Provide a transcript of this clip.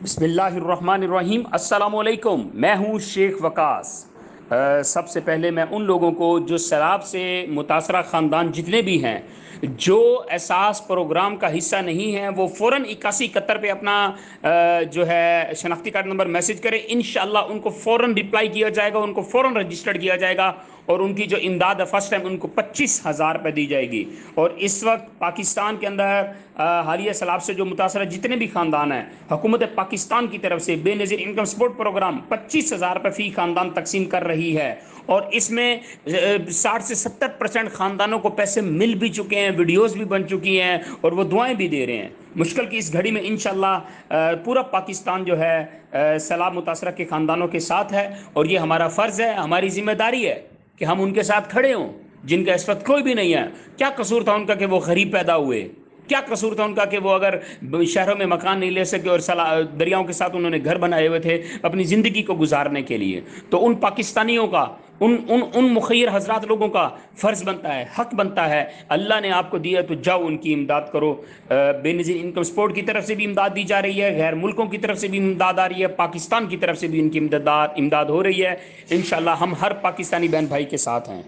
بسم اللہ الرحمن الرحیم، السلام علیکم۔ میں ہوں شیخ وقاص۔ سب سے پہلے میں ان لوگوں کو جو سیلاب سے متاثرہ خاندان جتنے بھی ہیں، جو احساس پروگرام کا حصہ نہیں ہیں، وہ فوراً 8171 پہ اپنا جو ہے شناختی کارڈ نمبر میسج کرے، انشاءاللہ ان کو فوراً رپلائی کیا جائے گا، ان کو فوراً رجسٹرڈ کیا جائے گا، اور ان کی جو امداد ہے فرسٹ ٹائم ان کو 25,000 روپے دی جائے گی۔ اور اس وقت پاکستان کے اندر حالیہ سیلاب سے جو متاثرہ جتنے بھی خاندان ہیں، حکومت پاکستان کی طرف سے بے نظیر انکم سپورٹ پروگرام 25,000 روپے فی خاندان تقسیم کر رہی ہے، اور اس میں 60 سے 70% خاندانوں کو پیسے مل بھی چکے ہیں، ویڈیوز بھی بن چکی ہیں، اور وہ دعائیں بھی دے رہے ہیں۔ مشکل کی اس گھڑی میں انشاءاللہ پورا پاکستان جو ہے سیلاب متاثرہ کے خاندانوں کے ساتھ ہے، اور یہ ہمارا فرض ہے، ہماری ذمہ داری ہے کہ ہم ان کے ساتھ کھڑے ہوں، جن کا اس وقت کوئی بھی نہیں ہے۔ کیا قصور تھا ان کا کہ وہ غریب پیدا ہوئے؟ کیا قصور تھا ان کا کہ وہ اگر شہروں میں مکان نہیں لے سکے اور دریاؤں کے ساتھ انہوں نے گھر بنائے ہوئے تھے اپنی زندگی کو گزارنے کے لیے؟ تو ان پاکستانیوں کا، ان مخیر حضرات لوگوں کا فرض بنتا ہے، حق بنتا ہے، اللہ نے آپ کو دیا تو جاؤ ان کی امداد کرو۔ بے نظیر انکم سپورٹ کی طرف سے بھی امداد دی جا رہی ہے، غیر ملکوں کی طرف سے بھی امداد آ رہی ہے، پاکستان کی طرف سے بھی ان کی امداد ہو رہی ہے۔ انشاءاللہ ہم ہر پاکستانی بہن بھائی کے ساتھ ہیں۔